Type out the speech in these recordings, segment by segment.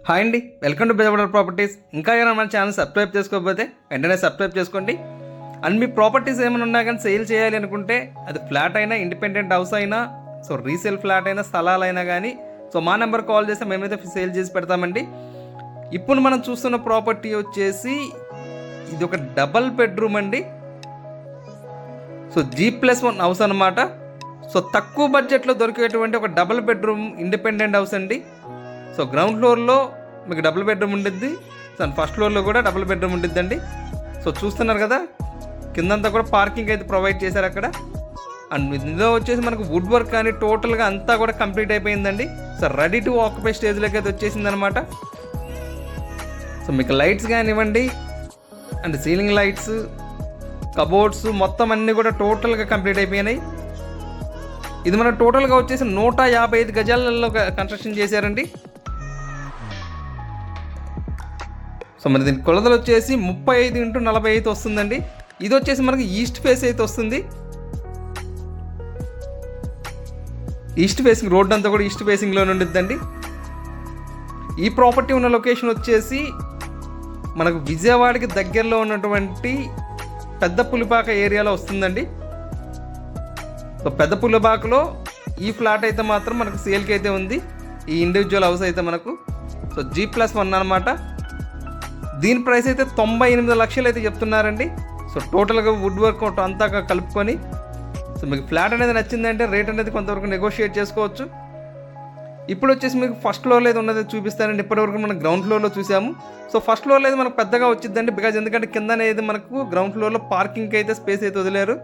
Hi అండి, welcome to Bezawada properties. ఇంకా ఏమైనా మన ఛానల్ సబ్స్క్రైబ్ చేసుకోకపోతే వెంటనే సబ్స్క్రైబ్ చేసుకోండి. అండ్ మీ ప్రాపర్టీస్ ఏమైనా ఉన్నా కానీ సేల్ చేయాలి అనుకుంటే అది ఫ్లాట్ అయినా, ఇండిపెండెంట్ హౌస్ అయినా, సో రీసేల్ ఫ్లాట్ అయినా, స్థలాలైనా కానీ సో మా నెంబర్ కాల్ చేస్తే మేమైతే సేల్ చేసి పెడతామండి. ఇప్పుడు మనం చూస్తున్న ప్రాపర్టీ వచ్చేసి ఇది ఒక డబల్ బెడ్రూమ్ అండి. సో G+1 హౌస్ అనమాట. సో తక్కువ బడ్జెట్లో దొరికేటువంటి ఒక డబుల్ బెడ్రూమ్ ఇండిపెండెంట్ హౌస్ అండి. సో గ్రౌండ్ ఫ్లోర్లో మీకు డబుల్ బెడ్రూమ్ ఉండిద్ది, సో ఫస్ట్ ఫ్లోర్లో కూడా డబుల్ బెడ్రూమ్ ఉండిద్దండి. సో చూస్తున్నారు కదా, కిందంతా కూడా పార్కింగ్ అయితే ప్రొవైడ్ చేశారు అక్కడ. అండ్ ఇందులో వచ్చేసి మనకు వుడ్ వర్క్ కానీ టోటల్గా అంతా కూడా కంప్లీట్ అయిపోయిందండి. సో రెడీ టు ఆక్యుపై స్టేజ్లోకి అయితే వచ్చేసింది అనమాట. సో మీకు లైట్స్ కానివ్వండి, అండ్ సీలింగ్ లైట్స్, కబోర్డ్స్ మొత్తం అన్నీ కూడా టోటల్గా కంప్లీట్ అయిపోయినాయి. ఇది మన టోటల్గా వచ్చేసి 155 గజాలలో కన్స్ట్రక్షన్ చేశారండి. సో మరి దీని కొలతలు వచ్చేసి 35x40 వస్తుందండి. ఇది వచ్చేసి మనకి ఈస్ట్ ఫేస్ అయితే వస్తుంది. ఈస్ట్ ఫేసింగ్ రోడ్ అంతా కూడా ఈస్ట్ ఫేసింగ్లో ఉండిద్దండి. ఈ ప్రాపర్టీ ఉన్న లొకేషన్ వచ్చేసి మనకు విజయవాడకి దగ్గరలో ఉన్నటువంటి పెద్ద పులిపాక ఏరియాలో వస్తుందండి. సో పెద్ద పులిపాకలో ఈ ఫ్లాట్ అయితే మాత్రం మనకు సేల్కి అయితే ఉంది. ఈ ఇండివిజువల్ హౌస్ అయితే మనకు సో G+1 అనమాట. దీని ప్రైస్ అయితే 98 లక్షలు అయితే చెప్తున్నారండి. సో టోటల్గా వుడ్ వర్క్ అంతా కలుపుకొని సో మీకు ఫ్లాట్ అనేది నచ్చిందంటే రేట్ అనేది కొంతవరకు నెగోషియేట్ చేసుకోవచ్చు. ఇప్పుడు వచ్చేసి మీకు ఫస్ట్ ఫ్లోర్లో అయితే ఉన్నది చూపిస్తానండి. ఇప్పటివరకు మనం గ్రౌండ్ ఫ్లోర్లో చూసాము. సో ఫస్ట్ ఫ్లోర్లో అయితే మనకు పెద్దగా వచ్చిందండి, బికాజ్ ఎందుకంటే కింద అనేది మనకు గ్రౌండ్ ఫ్లోర్లో పార్కింగ్కి అయితే స్పేస్ అయితే వదిలేరు.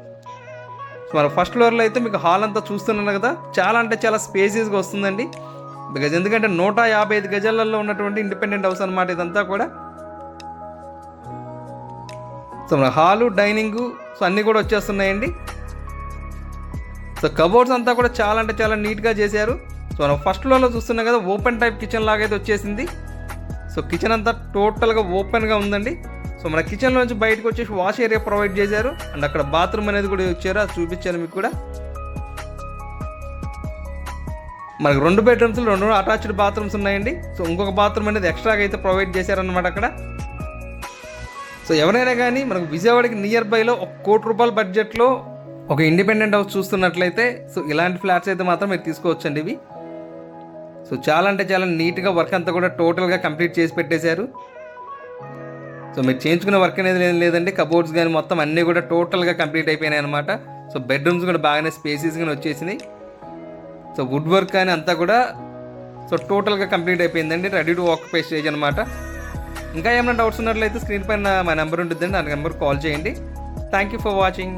సో మన ఫస్ట్ ఫ్లోర్లో అయితే మీకు హాల్ అంతా చూస్తున్నాను కదా, చాలా అంటే చాలా స్పేసియస్గా వస్తుందండి. బికాజ్ ఎందుకంటే 155 గజాలలో ఉన్నటువంటి ఇండిపెండెంట్ హౌస్ అనమాట ఇదంతా కూడా. సో మన హాలు, డైనింగు సో అన్నీ కూడా వచ్చేస్తున్నాయండి. సో కబోర్డ్స్ అంతా కూడా చాలా అంటే చాలా నీట్గా చేశారు. సో మనం ఫస్ట్ ఫ్లోర్లో చూస్తున్నాం కదా, ఓపెన్ టైప్ కిచెన్ లాగా అయితే వచ్చేసింది. సో కిచెన్ అంతా టోటల్గా ఓపెన్గా ఉందండి. సో మన కిచెన్లో నుంచి బయటకు వచ్చేసి వాష్ ఏరియా ప్రొవైడ్ చేశారు. అండ్ అక్కడ బాత్రూమ్ అనేది కూడా ఇచ్చారు, అది చూపించాను మీకు కూడా. మనకు 2 బెడ్రూమ్స్, 2 అటాచ్డ్ బాత్రూమ్స్ ఉన్నాయండి. సో ఇంకొక బాత్రూమ్ అనేది ఎక్స్ట్రాగా అయితే ప్రొవైడ్ చేశారనమాట అక్కడ. సో ఎవరైనా కానీ మనకు విజయవాడకి నియర్ బైలో ₹1 కోటి బడ్జెట్లో ఒక ఇండిపెండెంట్ హౌస్ చూస్తున్నట్లయితే సో ఇలాంటి ఫ్లాట్స్ అయితే మాత్రం మీరు తీసుకోవచ్చండి ఇవి. సో చాలా అంటే చాలా నీట్గా వర్క్ అంతా కూడా టోటల్గా కంప్లీట్ చేసి పెట్టేశారు. సో మీరు చేయించుకునే వర్క్ అనేది ఏం లేదండి, కబోర్డ్స్ కానీ మొత్తం అన్నీ కూడా టోటల్గా కంప్లీట్ అయిపోయినాయి అనమాట. సో బెడ్రూమ్స్ కూడా బాగానే స్పేసెస్గా వచ్చేసినాయి. సో వుడ్ వర్క్ కానీ అంతా కూడా సో టోటల్గా కంప్లీట్ అయిపోయిందండి, రెడీ టు ఆక్యుపై స్టేజ్ అనమాట. ఇంకా ఏమైనా డౌట్స్ ఉన్నట్లయితే స్క్రీన్ పైన మా నెంబర్ ఉంటుందండి, ఆ నెంబర్ కాల్ చేయండి. Thank you for watching.